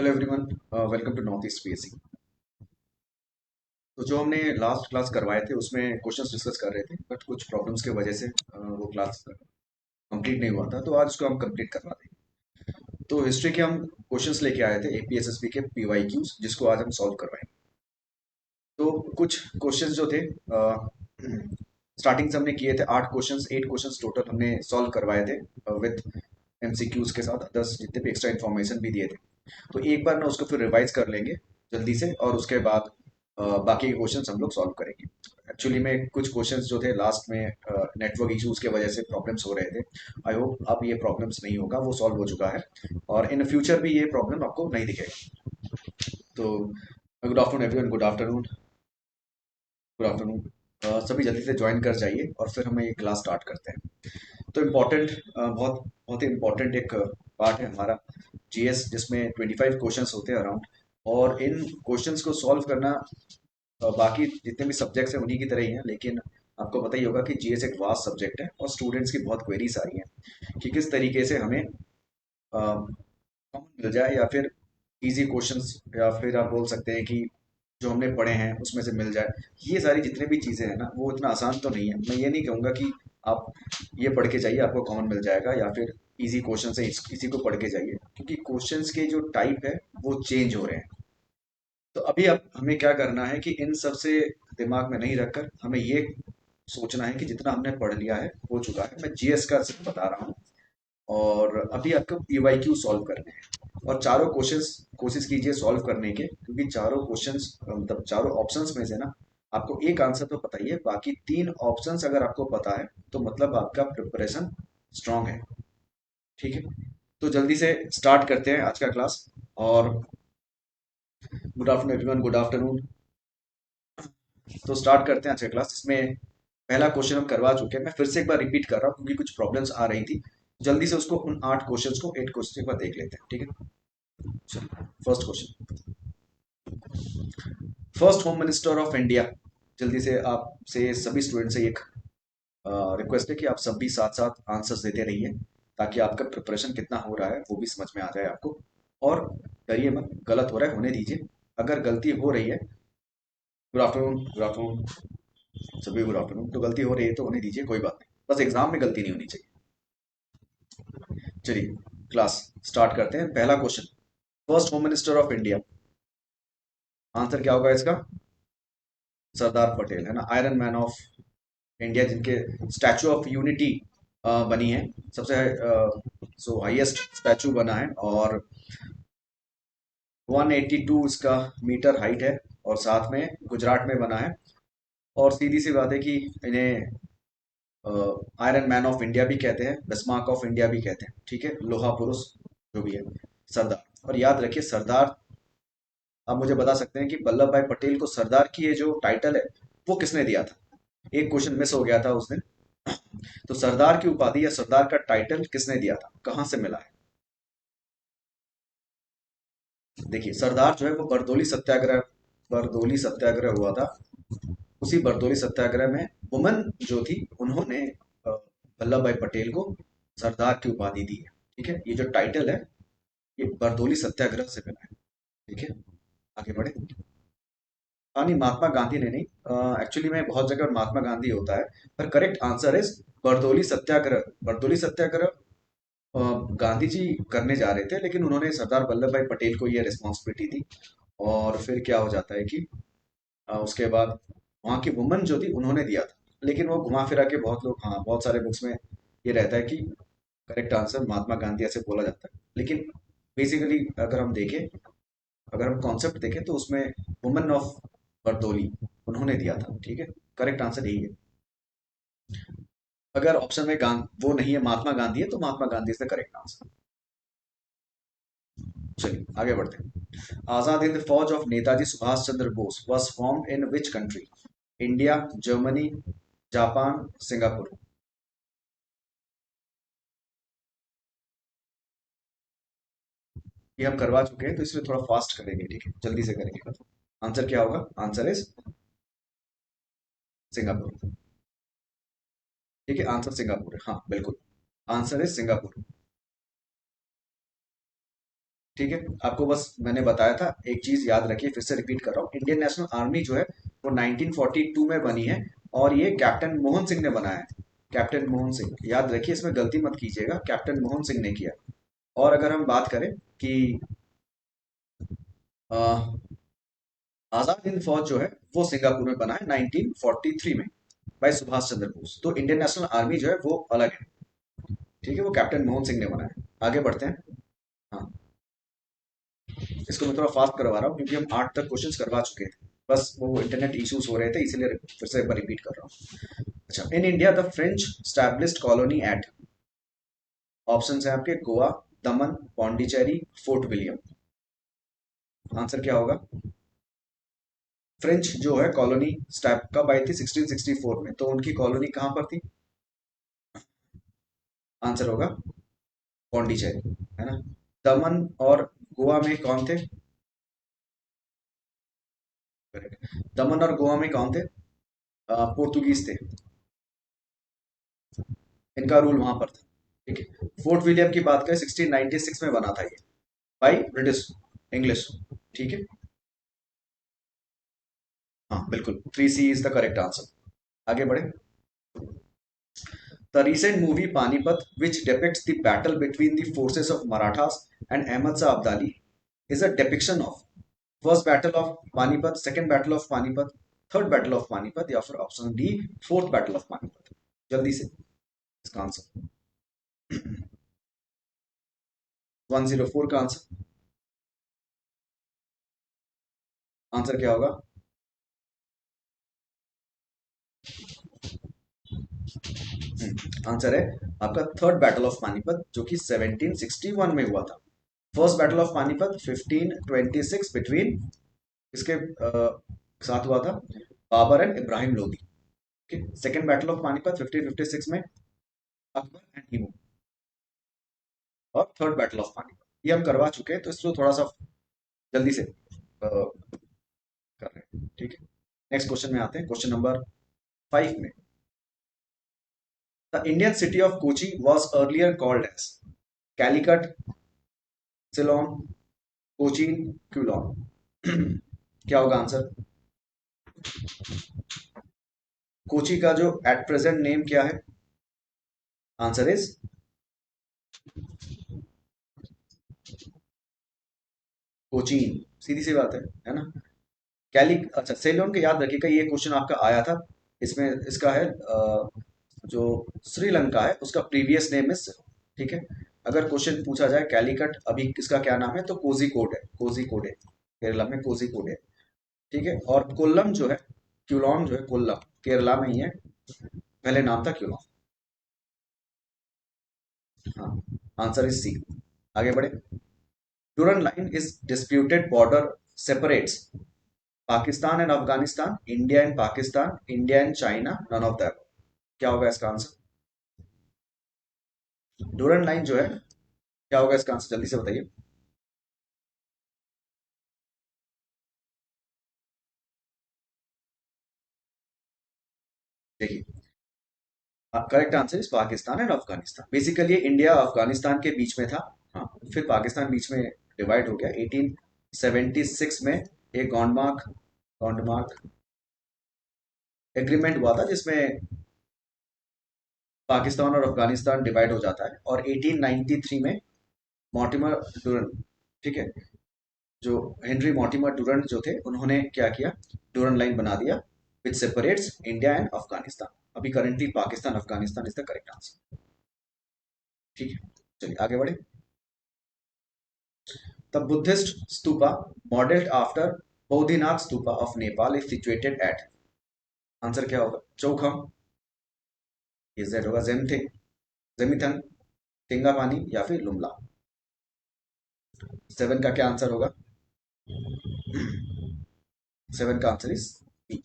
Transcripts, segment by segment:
Hello everyone, welcome to North East PSC. तो जो हमने लास्ट क्लास करवाए थे उसमें क्वेश्चंस डिस्कस कर रहे थे, बट कुछ प्रॉब्लम्स की वजह से वो क्लास कंप्लीट नहीं हुआ था। तो आज उसको हम कंप्लीट करवा देंगे। तो हिस्ट्री के हम क्वेश्चंस लेके आए थे एपीएसएसबी के पीवाईक्यूज, जिसको आज हम सॉल्व करवाएंगे। तो कुछ क्वेश्चंस जो थे स्टार्टिंग से हमने किए थे 8 क्वेश्चंस, 8 क्वेश्चंस टोटल हमने सॉल्व करवाए थे विद एमसीक्यूज के साथ, 10 जितने भी एक्स्ट्रा इन्फॉर्मेशन भी दिए थे। तो एक बार ना उसको फिर रिवाइज कर लेंगे जल्दी से, और उसके बाद बाकी के क्वेश्चंस हम लोग सॉल्व करेंगे। एक्चुअली में कुछ क्वेश्चंस जो थे लास्ट में नेटवर्क इश्यूज के वजह से प्रॉब्लम्स हो रहे थे। आई होप अब ये प्रॉब्लम्स नहीं होगा, वो सॉल्व हो चुका है और इन फ्यूचर भी ये प्रॉब्लम आपको नहीं दिखेगा। तो good afternoon everyone, good afternoon, good afternoon. सभी जल्दी से ज्वाइन कर जाइए और फिर हमें ये क्लास स्टार्ट करते हैं। तो इम्पोर्टेंट, बहुत बहुत ही इम्पोर्टेंट एक पार्ट है हमारा जीएस, जिसमें 25 क्वेश्चंस होते हैं अराउंड। और इन क्वेश्चंस को सॉल्व करना बाकी जितने भी सब्जेक्ट्स हैं उन्हीं की तरह ही है, लेकिन आपको पता ही होगा कि जीएस एक वास्ट सब्जेक्ट है और स्टूडेंट्स की बहुत क्वेरीज आ रही हैं कि किस तरीके से हमें कॉमन मिल जाए, या फिर इजी क्वेश्चंस, या फिर आप बोल सकते हैं कि जो हमने पढ़े हैं उसमें से मिल जाए। ये सारी जितनी भी चीज़ें हैं ना, वो इतना आसान तो नहीं है। मैं ये नहीं कहूँगा कि आप ये पढ़ के जाइए आपको कॉमन मिल जाएगा, या फिर इजी क्वेश्चन से इसी को पढ़ के जाइए, क्योंकि क्वेश्चंस के जो टाइप है वो चेंज हो रहे हैं। तो अभी अब हमें क्या करना है कि इन सब से दिमाग में नहीं रखकर हमें ये सोचना है कि जितना हमने पढ़ लिया है हो चुका है। मैं जीएस का सिर्फ बता रहा हूँ, और अभी आपको पीवाईक्यू सॉल्व करने हैं। और चारों क्वेश्चंस कोशिश कीजिए सॉल्व करने के, क्योंकि चारों क्वेश्चंस मतलब चारों ऑप्शंस में से ना आपको एक आंसर तो पता ही है, बाकी 3 ऑप्शंस अगर आपको पता है तो मतलब आपका प्रिपरेशन स्ट्रांग है। ठीक है, तो जल्दी से स्टार्ट करते हैं आज का क्लास। और good afternoon everyone, good afternoon. तो स्टार्ट करते हैं आज का क्लास। इसमें पहला क्वेश्चन हम करवा चुके हैं, मैं फिर से एक बार रिपीट कर रहा हूँ क्योंकि कुछ प्रॉब्लम्स आ रही थी। जल्दी से उसको उन 8 क्वेश्चंस को 8 क्वेश्चन पर देख लेते हैं, ठीक है। चलिए, first question. First home minister of India. जल्दी से आपसे सभी स्टूडेंट से एक रिक्वेस्ट है कि आप सब भी साथ साथ आंसर्स देते रहिए, ताकि आपका प्रिपरेशन कितना हो रहा है वो भी समझ में आ जाए आपको। और डरिए मत, गलत हो रहा है होने दीजिए। अगर गलती हो रही है, गुड आफ्टरनून, गुड आफ्टरनून, सभी गुड आफ्टरनून। तो गलती हो रही है तो होने दीजिए, कोई बात नहीं, बस एग्जाम में गलती नहीं होनी चाहिए। चलिए, क्लास स्टार्ट करते हैं। पहला question, first home minister of India, answer क्या होगा इसका? सरदार पटेल, है ना, आयरन मैन ऑफ इंडिया, जिनके स्टैचू ऑफ यूनिटी बनी है, सबसे सो हाईएस्ट स्टैचू बना है, और 182 इसका मीटर हाइट है, और साथ में गुजरात में बना है। और सीधी सी बात है कि इन्हें आयरन मैन ऑफ इंडिया भी कहते हैं, बिस्मार्क ऑफ इंडिया भी कहते हैं, ठीक है, लोहा पुरुष जो भी है, सरदार। और याद रखिए सरदार, आप मुझे बता सकते हैं कि वल्लभ भाई पटेल को सरदार की ये जो टाइटल है वो किसने दिया था? एक क्वेश्चन मिस हो गया था उस दिन। तो सरदार की उपाधि या सरदार का टाइटल किसने दिया था, कहाँ से मिला है? देखिए, सरदार जो है वो बरदोली सत्याग्रह हुआ था। उसी बरदोली सत्याग्रह में वुमन जो थी उन्होंने वल्लभ भाई पटेल को सरदार की उपाधि दी है। ठीक है, ये जो टाइटल है ये बरदोली सत्याग्रह से मिला है। ठीक है, आगे बढ़े। हाँ, नहीं, महात्मा गांधी ने नहीं, एक्चुअली में बहुत जगह महात्मा गांधी होता है, पर करेक्ट आंसर इज बरदोली सत्याग्रह। बरदोली सत्याग्रह अ, गांधी जी करने जा रहे थे, लेकिन उन्होंने सरदार वल्लभ भाई पटेल को ये रिस्पॉन्सिबिलिटी दी। और फिर क्या हो जाता है कि उसके बाद वहाँ की वुमन जो थी उन्होंने दिया था। लेकिन वो घुमा फिरा के बहुत लोग, हाँ, बहुत सारे बुक्स में ये रहता है कि करेक्ट आंसर महात्मा गांधी ऐसे बोला जाता है, लेकिन बेसिकली अगर हम कॉन्सेप्ट देखें तो उसमें वुमन ऑफ बरदोली उन्होंने दिया था। ठीक है, करेक्ट आंसर यही है। अगर ऑप्शन में वो नहीं है, महात्मा गांधी है, तो Mahatma Gandhi is the correct answer. चलिए आगे बढ़ते हैं। Azad Hind Fauj of Netaji Subhash Chandra Bose was formed in which country? India, Germany, Japan, Singapore. ये हम करवा चुके हैं तो इसलिए थोड़ा फास्ट करेंगे, ठीक है, जल्दी से करेंगे। आंसर क्या होगा? Answer is Singapore. ठीक है, आंसर सिंगापुर है, हाँ बिल्कुल, आंसर इज सिंगापुर। ठीक है, आपको बस मैंने बताया था, एक चीज याद रखिए, फिर से रिपीट कर रहा हूँ, इंडियन नेशनल आर्मी जो है वो 1942 में बनी है, और ये कैप्टन मोहन सिंह ने बनाया है। कैप्टन मोहन सिंह, याद रखिए, इसमें गलती मत कीजिएगा, कैप्टन मोहन सिंह ने किया। और अगर हम बात करें कि अ, आजाद हिंद फौज जो है वो सिंगापुर में बना है 1943 में, भाई सुभाष चंद्र बोस। तो इंडियन नेशनल आर्मी जो है वो अलग है, ठीक है, वो कैप्टन मोहन सिंह ने बनाया। आगे बढ़ते हैं। हाँ, इसको मैं थोड़ा फास्ट करवा रहा हूँ क्योंकि हम 8 तक क्वेश्चंस करवा चुके थे, बस वो इंटरनेट इश्यूज हो रहे थे, इसीलिए फिर से एक बार रिपीट कर रहा हूँ। अच्छा, in India the French established colony at, option है आपके, गोवा, दमन, पौंडीचेरी, फोर्ट विलियम। आंसर क्या होगा? फ्रेंच जो है कॉलोनी स्टैब कब आई थी? 1664 में, तो उनकी कॉलोनी कहाँ पर थी? आंसर होगा पौंडीचेरी, है ना। दमन और गोवा में कौन थे? करेक्ट, दमन और गोवा में कौन थे? पोर्तुगीज थे, इनका रूल वहां पर था। ठीक है, फोर्ट विलियम की बात करें 1696 में बना था ये, बाई ब्रिटिश, इंग्लिश। ठीक है, हाँ बिल्कुल, 3C is the correct answer. आगे बढ़े। The recent movie Panipat, which depicts the battle between the forces of Marathas and Ahmad Shah Abdali, is a depiction of first battle of Panipat, second battle of Panipat, third battle of Panipat, या फिर option D fourth battle of Panipat. जल्दी से इसका answer. 104 का answer, answer क्या होगा? Answer है आपका थर्ड बैटल ऑफ पानीपत, जो कि 1761 में हुआ था। First battle of Panipat 1526 between इसके साथ हुआ था, Babar and Ibrahim Lodi. Second battle of Panipat 1556 में अकबर एंड टीमू। और थर्ड बैटल ऑफ पानीपत ये हम करवा चुके हैं, तो इसको थोड़ा सा जल्दी से कर रहे हैं। ठीक है, नेक्स्ट क्वेश्चन में आते हैं, क्वेश्चन नंबर 5 में। The Indian city of Kochi was earlier called as Calicut, Ceylon, Cochin, Quilon. क्या होगा आंसर? कोची का जो एट प्रेजेंट नेम क्या है? आंसर इज कोचीन, सीधी सी बात है ना। कैली, अच्छा सेलोन के याद रखिएगा, ये क्वेश्चन आपका आया था, इसमें इसका है जो श्रीलंका है उसका प्रीवियस नेम इज, ठीक है। अगर क्वेश्चन पूछा जाए कैलीकट अभी किसका क्या नाम है, तो कोझिकोड है, कोझिकोड है, केरला में कोझिकोड है। ठीक है, और कोल्लम जो है, क्यूलॉन जो है कोल्लम, केरला में ही है, पहले नाम था क्यूलॉन। हाँ, आंसर इज सी। आगे बढ़े। Durand line is disputed border separates Pakistan and Afghanistan, India and Pakistan, India and China, none of that. क्या होगा इसका आंसर? डूरन लाइन जो है, क्या होगा इसका आंसर, जल्दी से बताइए। देखिए, correct answer is Pakistan and Afghanistan. Basically India Afghanistan के बीच में था, हाँ, फिर पाकिस्तान बीच में डिवाइड हो गया 1876 में। एक गॉन्डमार्क गॉन्डमार्क एग्रीमेंट हुआ था जिसमें पाकिस्तान और अफगानिस्तान डिवाइड हो जाता है, और 1893 में मॉर्टिमर डुरन, ठीक है, जो हेनरी मॉर्टिमर डुरन जो थे, उन्होंने क्या किया, डुरन लाइन बना दिया which separates India and Afghanistan. अभी currently Pakistan Afghanistan is the correct answer. ठीक है, चलिए आगे बढ़े। The Buddhist stupa, modeled after Bodhinath stupa of Nepal, is situated at, answer क्या होगा? चौखम, इजेड होगा, जेमथिंग, जेमिथन, तिंगापानी, या फिर लुमला। 7 का क्या आंसर होगा? 7 का आंसर इज बी।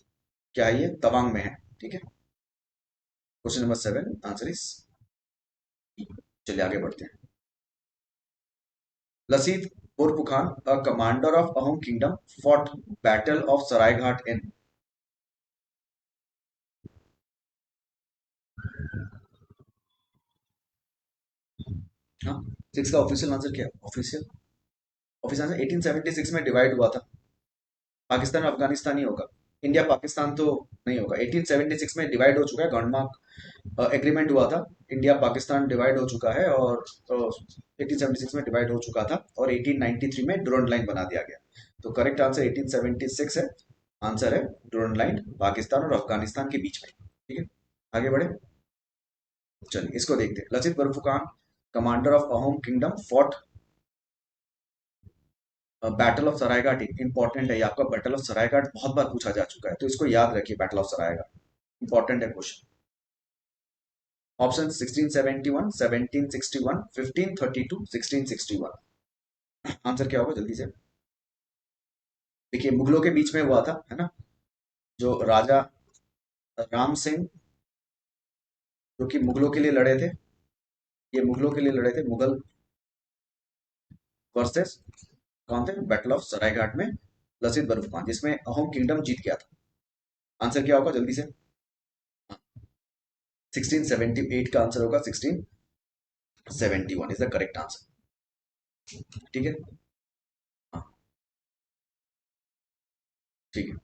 क्या है ये? तवांग में है। ठीक है, question number 7 answer is B. चलिए आगे बढ़ते हैं। Lachit बोरपुखान, a commander of Ahom kingdom, fought battle of Saraighat in, हाँ, 6 का ऑफिशियल आंसर क्या है? ऑफिशियल ऑफिस आंसर 1876 में डिवाइड हुआ था। पाकिस्तान और अफगानिस्तान ही होगा, इंडिया पाकिस्तान तो नहीं होगा। 1876 में डिवाइड हो चुका है, गॉन्डमार्क एग्रीमेंट हुआ था, इंडिया पाकिस्तान डिवाइड हो चुका है, और 1876 में डिवाइड हो चुका था, और 1893 में डुरंड लाइन बना दिया गया। तो करेक्ट आंसर 1876 है। आंसर है डुरंड लाइन, पाकिस्तान और अफगानिस्तान के बीच में। ठीक है, आगे बढ़े। चलिए इसको देखते हैं। Lachit Borphukan, commander of Ahom kingdom, fought battle of Saraighat. Important है ये आपका, बैटल ऑफ सरायघाट बहुत बार पूछा जा चुका है, तो इसको याद रखिए, बैटल ऑफ सरायघाट इंपॉर्टेंट है क्वेश्चन। ऑप्शन 1671, 1761, 1532, 1661। आंसर क्या होगा जल्दी से। देखिए मुगलों के बीच में हुआ था, है ना, जो राजा राम सिंह, जो कि मुगलों के लिए लड़े थे, ये मुगलों के लिए लड़े थे, मुगल वर्सेस कौन थे, बैटल ऑफ सरायघाट में लसित बर्फुखान, जिसमें अहोम किंगडम जीत गया था। आंसर क्या होगा जल्दी से। 1678 का आंसर होगा, 1671 इज द करेक्ट आंसर। ठीक है, हाँ ठीक है।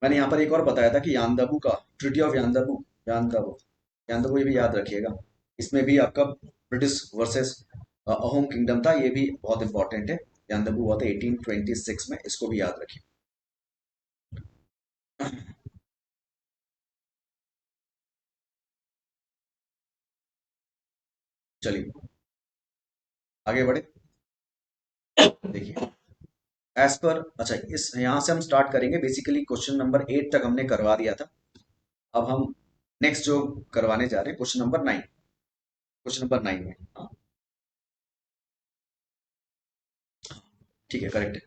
मैंने यहाँ पर एक और बताया था कि यानदाबू का, ट्रिटी ऑफ यानदाबू, यानदाबू, यानदाबू, ये भी याद रखिएगा। इसमें भी आपका ब्रिटिश वर्सेस अहोम किंगडम था, ये भी बहुत इंपॉर्टेंट है। यानदाबू हुआ था 1826 में, इसको भी याद रखिए। चलिए आगे बढ़े। देखिए एज पर, अच्छा इस यहाँ से हम स्टार्ट करेंगे। बेसिकली क्वेश्चन नंबर 8 तक हमने करवा दिया था। अब हम नेक्स्ट जो करवाने जा रहे हैं, क्वेश्चन नंबर 9, क्वेश्चन नंबर 9 में, हाँ ठीक है करेक्ट है।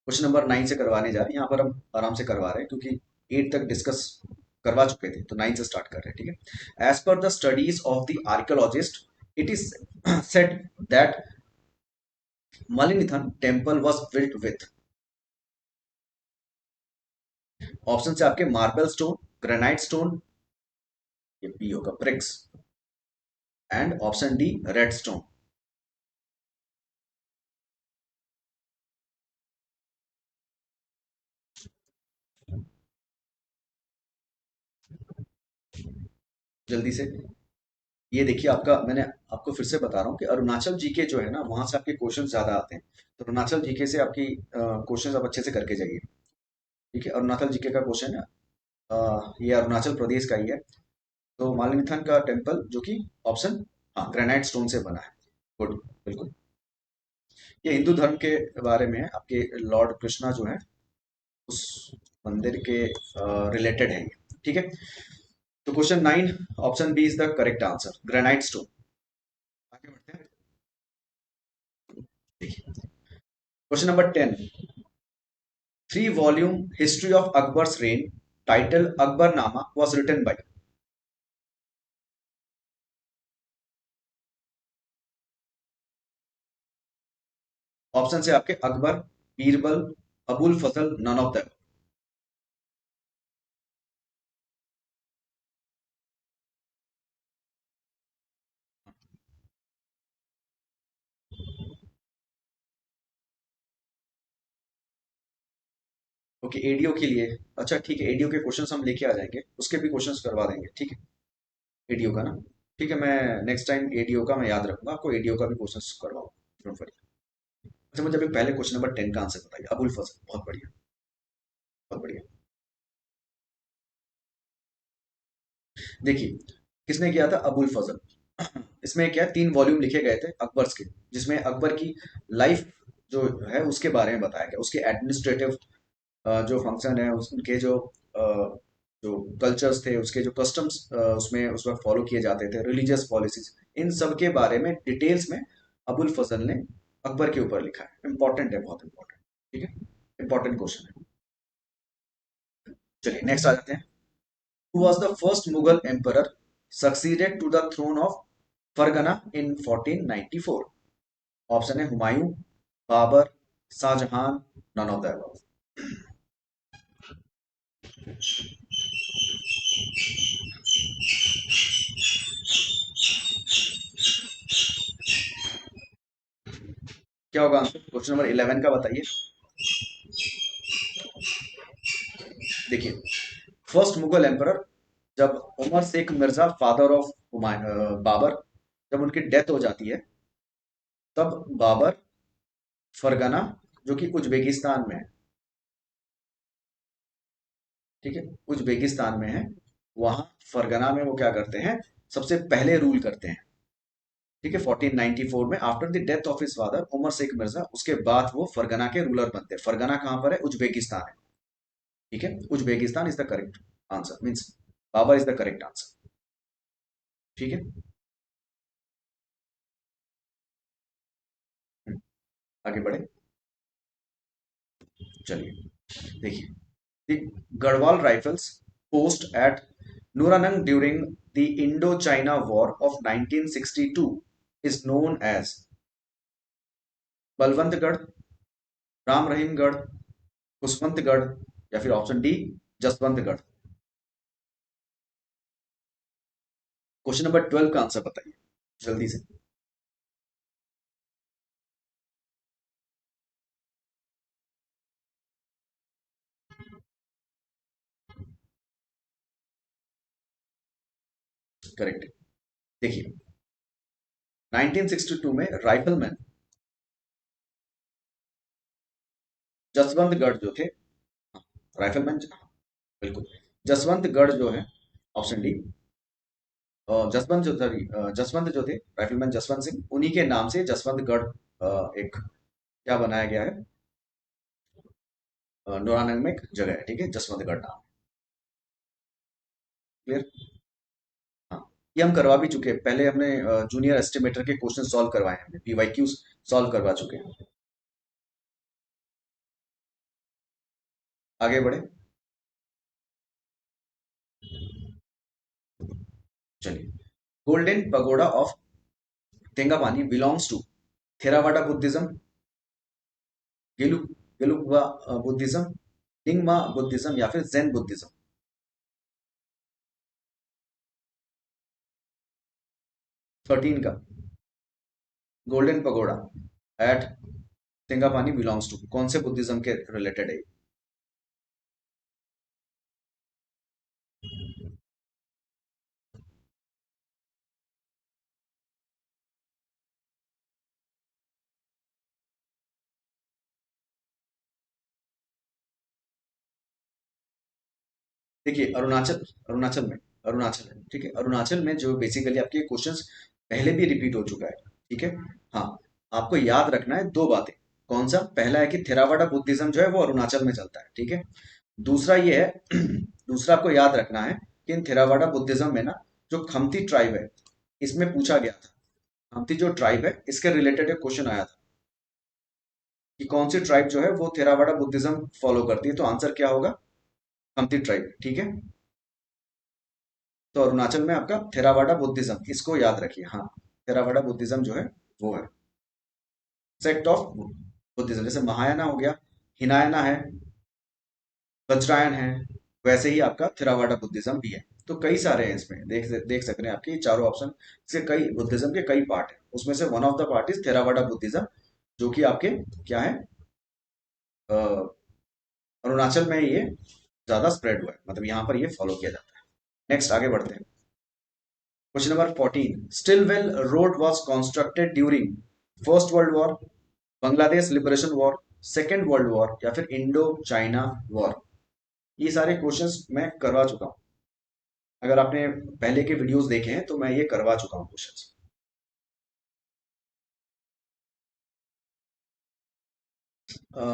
क्वेश्चन नंबर 9 से करवाने जा रहे हैं, यहाँ पर हम आराम से करवा रहे हैं क्योंकि 8 तक डिस्कस करवा चुके थे, तो 9 से स्टार्ट कर रहे हैं। ठीक है, as per the studies of the archaeologist, it is said that Malinithan temple was built with. Option से आपके मार्बल स्टोन, ग्रेनाइट स्टोन, ये बी होगा bricks, and option D red stone. जल्दी से, ये देखिए आपका, मैंने आपको फिर से बता रहा हूँ कि अरुणाचल जीके जो है ना, वहां से आपके क्वेश्चन ज्यादा आते हैं। तो अरुणाचल जीके से आपकी क्वेश्चन आप अच्छे से करके जाइए। ठीक है, अरुणाचल जीके का क्वेश्चन है, ये अरुणाचल प्रदेश का ही है। तो मालिनीथन का टेम्पल जो कि ऑप्शन, हाँ ग्रेनाइट स्टोन से बना है। गुड, बिल्कुल। ये हिंदू धर्म के बारे में है, आपके लॉर्ड कृष्णा जो है उस मंदिर के रिलेटेड है ये। ठीक है, तो question 9 option B is the correct answer, granite stone. आगे बढ़ते हैं। देखिए question number 10, 3 volume history of Akbar's reign title Akbarnama was written by. Option से आपके Akbar, Birbal, Abul Fazl, none of the. Okay, ADO के लिए, अच्छा ठीक है, एडीओ के क्वेश्चंस हम लेके आ जाएंगे, उसके भी क्वेश्चंस करवा देंगे। ठीक है, एडीओ का ना, ठीक है, मैं नेक्स्ट टाइम एडीओ का मैं याद रखूंगा, आपको एडीओ का भी क्वेश्चंस करवाऊँ, डोंट वरी। अच्छा मुझे अभी पहले क्वेश्चन नंबर 10 का आंसर बताइए, अबुल फजल, बहुत बढ़िया, बहुत बढ़िया। देखिए किसने किया था, अबुल फजल। इसमें क्या है, 3 वॉल्यूम लिखे गए थे अकबर्स के, जिसमें अकबर की लाइफ जो है उसके बारे में बताया गया, उसके एडमिनिस्ट्रेटिव जो फंक्शन है, उनके जो जो कल्चर्स थे, उसके जो कस्टम्स उसमें उस वक्त फॉलो किए जाते थे, रिलीजियस पॉलिसीज, इन सब के बारे में डिटेल्स में अबुल फजल ने अकबर के ऊपर लिखा है। इंपॉर्टेंट है, बहुत इंपॉर्टेंट। ठीक है, इंपॉर्टेंट क्वेश्चन है। चलिए नेक्स्ट आ जाते हैं। Who was the first Mughal emperor succeeded to the throne of Fargana in 1494? Option है Humayun, Babar, Shahjahan, none of the above. क्या होगा आंसर? क्वेश्चन नंबर 11 का बताइए। देखिए, फर्स्ट मुगल एम्परर, जब उमर शेख मिर्जा फादर ऑफ बाबर, जब उनकी डेथ हो जाती है, तब बाबर फरगना, जो कि उज्बेकिस्तान में है, ठीक है, उज्बेकिस्तान में है, वहां फरगना में वो क्या करते हैं, सबसे पहले रूल करते हैं, ठीक है, 1494 में, after the death of his father Umar Sheikh Mirza, उसके बाद वो फरगना के रूलर बनते हैं। फरगना कहां पर है? उज्बेकिस्तान है, ठीक है, Uzbekistan is the correct answer, means Babur is the correct answer, ठीक है। आगे बढ़े, चलिए देखिए, the Garhwal rifles post at Nuranang during the Indo China war of 1962 is known as Balwantgarh, Ram Rahimgarh, Kuswantgarh, या फिर option D Jaswantgarh. Question number 12 का आंसर बताइए जल्दी से। करेक्ट। देखिए, 1962 में राइफलमैन जसवंतगढ़ जो थे, हाँ, राइफलमैन, बिल्कुल, जसवंतगढ़ जो है, ऑप्शन डी, जसवंत जो सॉरी जसवंत जो थे, राइफलमैन जसवंत सिंह, उन्हीं के नाम से जसवंतगढ़ एक क्या बनाया गया है, नौरानंग में एक जगह है, ठीक है, जसवंतगढ़ नाम। क्लियर? हाँ, ये हम करवा भी चुके हैं पहले, हमने जूनियर एस्टिमेटर के क्वेश्चन सॉल्व करवाए हैं, पीवाईक्यू सॉल्व करवा चुके हैं। आगे बढ़े, चलिए, golden pagoda of Tengapani belongs to Theravada Buddhism, गेलु गेलुक्वा बुद्धिज्म, निंगमा बुद्धिज्म, या फिर जैन बुद्धिज्म। 13 का golden pagoda at Tengapani belongs to कौन से बुद्धिज्म के रिलेटेड है? देखिए, अरुणाचल में, अरुणाचल है, ठीक है, अरुणाचल में जो बेसिकली आपके क्वेश्चंस पहले भी रिपीट हो चुका है, ठीक है। हाँ, आपको याद रखना है दो बातें। कौन सा? पहला है कि थेरावाडा बुद्धिज्म जो है वो अरुणाचल में चलता है, ठीक है। दूसरा ये है दूसरा आपको याद रखना है कि इन थेरावाडा बुद्धिज्म में ना, जो खमती ट्राइब है, इसमें पूछा गया था, खमती जो ट्राइब है इसके रिलेटेड एक क्वेश्चन आया था कि कौन सी ट्राइब जो है वो थेरावाडा बुद्धिज्म फॉलो करती है, तो आंसर क्या होगा? खमती ट्राइब, ठीक है। तो अरुणाचल में आपका थेरावाडा बुद्धिज्म, इसको याद रखिए, हाँ, थेरावाडा बुद्धिज्म जो है वो है सेक्ट ऑफ बुद्धिज्म, जैसे महायाना हो गया, हिनायना है, वज्रायन है, वैसे ही आपका थेरावाडा बुद्धिज्म भी है। तो कई सारे हैं इसमें, देख देख सकते हैं आपके ये चारों ऑप्शन, इसके कई बुद्धिज्म के कई पार्ट हैं, उसमें से one of the part is Theravada Buddhism, जो कि आपके क्या है, अ, अरुणाचल में ये ज्यादा स्प्रेड हुआ है, मतलब यहाँ पर ये फॉलो किया जाता है। नेक्स्ट आगे बढ़ते हैं। Question number 14, Stilwell road was constructed during first world war, Bangladesh liberation war, second world war, या फिर इंडो चाइना वॉर। ये सारे क्वेश्चंस मैं करवा चुका हूँ, अगर आपने पहले के वीडियोस देखे हैं तो मैं ये करवा चुका हूँ क्वेश्चंस।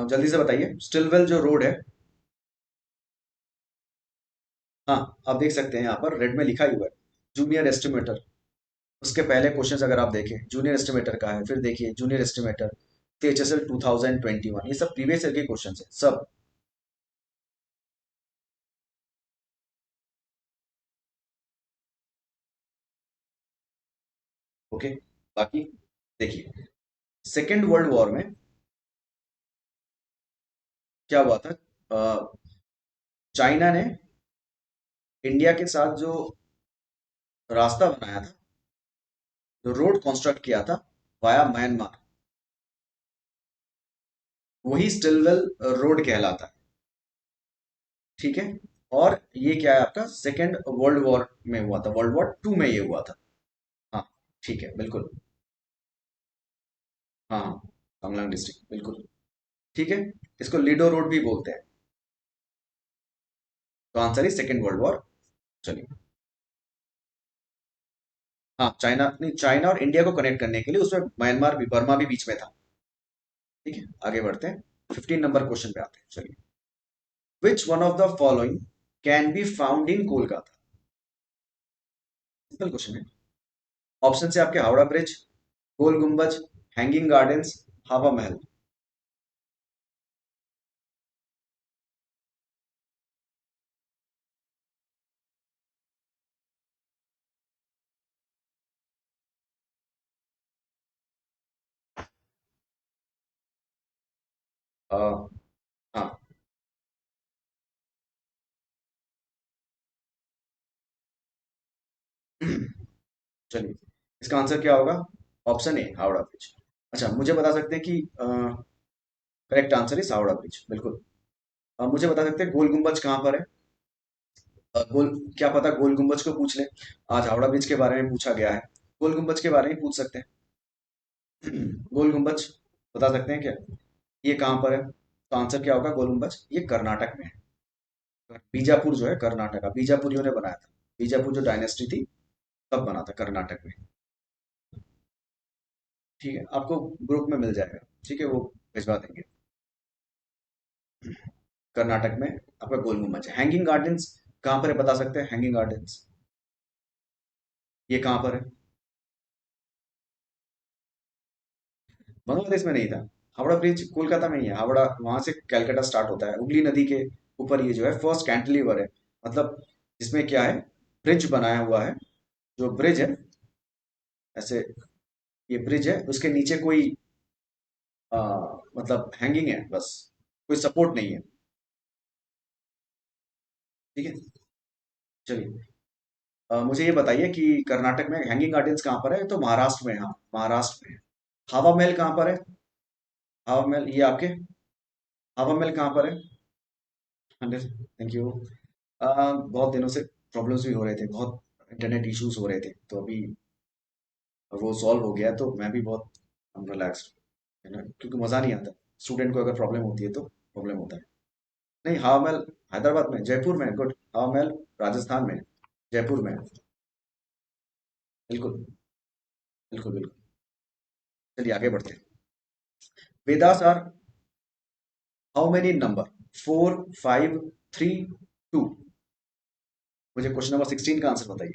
जल्दी से बताइए, स्टिलवेल जो रोड है, हाँ, आप देख सकते हैं यहाँ पर रेड में लिखा ही हुआ है, जूनियर एस्टिमेटर। उसके पहले क्वेश्चंस अगर आप देखें, जूनियर एस्टिमेटर का है, फिर देखिए जूनियर एस्टिमेटर, सीएचएसएल 2021, ये सब प्रीवियस ईयर के क्वेश्चंस है सब। ओके, बाकी देखिए, सेकेंड वर्ल्ड वॉर में क्या हुआ था, चाइना ने इंडिया के साथ जो रास्ता बनाया था, जो रोड कंस्ट्रक्ट किया था वाया म्यांमार, वही स्टिलवेल रोड कहलाता है। ठीक है। और ये क्या है आपका सेकेंड वर्ल्ड वॉर में हुआ था, वर्ल्ड वॉर टू में ये हुआ था। हाँ ठीक है बिल्कुल। हाँ कांगलांग डिस्ट्रिक्ट बिल्कुल। ठीक है। इसको लिडो रोड भी बोलते हैं। तो answer is second world war. चलिए। हाँ चाइना नहीं, चाइना और इंडिया को कनेक्ट करने के लिए उसमें म्यांमार भी, बर्मा भी बीच में था। ठीक है आगे बढ़ते हैं। 15 नंबर क्वेश्चन पे आते हैं चलिए। Which one of the following can be found in Kolkata? Simple question है। ऑप्शन से आपके हावड़ा ब्रिज, गोल गुम्बज, हैंगिंग गार्डन्स, हवा महल। अ, हाँ चलिए। इसका आंसर क्या होगा? Option A Howrah bridge. अच्छा मुझे बता सकते हैं कि correct answer is Howrah bridge बिल्कुल। मुझे बता सकते हैं गोल गुम्बज कहाँ पर है? गोल, क्या पता गोल गुम्बज को पूछ ले। आज हावड़ा ब्रिज के बारे में पूछा गया है, गोल गुम्बज के बारे में पूछ सकते हैं। गोल गुम्बज बता सकते हैं क्या ये कहाँ पर है? तो आंसर क्या होगा? गोल गुम्बज ये कर्नाटक में है। बीजापुर जो है कर्नाटक का, बीजापुरियों ने बनाया था। बीजापुर जो डायनेस्टी थी तब बना था कर्नाटक में। ठीक है आपको ग्रुप में मिल जाएगा। ठीक है वो भिजवा देंगे। कर्नाटक में आपका गोल गुम्बज है। हैंगिंग गार्डन्स कहाँ पर है बता सकते हैं? हैंगिंग गार्डन्स ये कहाँ पर है? बांग्लादेश में नहीं था। हावड़ा ब्रिज कोलकाता में ही है। हावड़ा वहां से कैलकाटा स्टार्ट होता है, हुगली नदी के ऊपर ये जो है फर्स्ट कैंटिलीवर है। मतलब जिसमें क्या है, ब्रिज बनाया हुआ है। जो ब्रिज है ऐसे, ये ब्रिज है उसके नीचे कोई आ, मतलब हैंगिंग है बस, कोई सपोर्ट नहीं है। ठीक है चलिए। मुझे ये बताइए कि कर्नाटक में हैंगिंग गार्डन्स कहाँ पर है? तो महाराष्ट्र में है। हाँ महाराष्ट्र में है। हवा महल कहाँ पर है? हवा महल ये आपके, हवा महल कहाँ पर है? 100। Thank you. बहुत दिनों से प्रॉब्लम्स भी हो रहे थे, बहुत इंटरनेट इश्यूज हो रहे थे, तो अभी वो सॉल्व हो गया, तो मैं भी बहुत रिलैक्स्ड है ना, क्योंकि मज़ा नहीं आता। स्टूडेंट को अगर प्रॉब्लम होती है तो प्रॉब्लम होता है। नहीं हवा महल हैदराबाद में, जयपुर में, गुड। हवा महल राजस्थान में है, जयपुर में है। बिल्कुल बिल्कुल बिल्कुल। चलिए आगे बढ़ते हैं। Vedas are how many number? 4 5 3 2। मुझे क्वेश्चन नंबर 16 का आंसर बताइए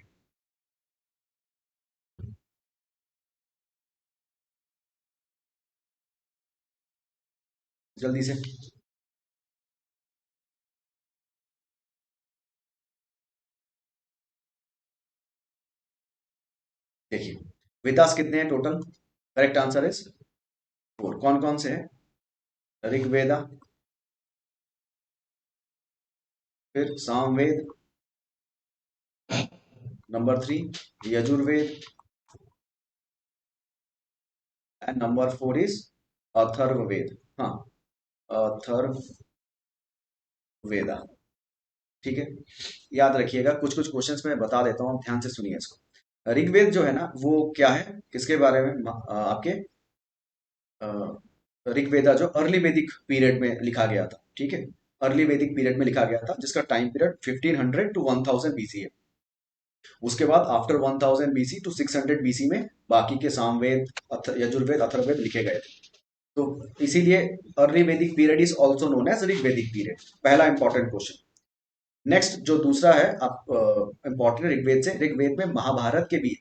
जल्दी से। देखिए वेदास कितने हैं टोटल? Correct answer is 4। कौन कौन से हैं? ऋग्वेदा, फिर Samaveda, number 3 Yajurveda, and number 4 is Atharvaveda. हाँ अथर्ववेदा। ठीक है। याद रखिएगा कुछ कुछ क्वेश्चंस मैं बता देता हूँ, आप ध्यान से सुनिए इसको। ऋग्वेद जो है ना वो क्या है, किसके बारे में? आपके अ, ऋग्वेदा जो अर्ली वैदिक पीरियड में लिखा गया था। ठीक है। अर्ली वैदिक पीरियड में लिखा गया था, जिसका टाइम पीरियड 1500 टू 1000 बीसी है। उसके बाद आफ्टर 1000 बीसी टू 600 बीसी में बाकी के सामवेद, यजुर्वेद, अथर्ववेद लिखे गए थे। तो इसीलिए early Vedic period is also known as Rig Vedic period. पहला इंपॉर्टेंट क्वेश्चन। नेक्स्ट जो दूसरा है आप, इंपॉर्टेंट ऋग्वेद से, ऋग्वेद में महाभारत के भी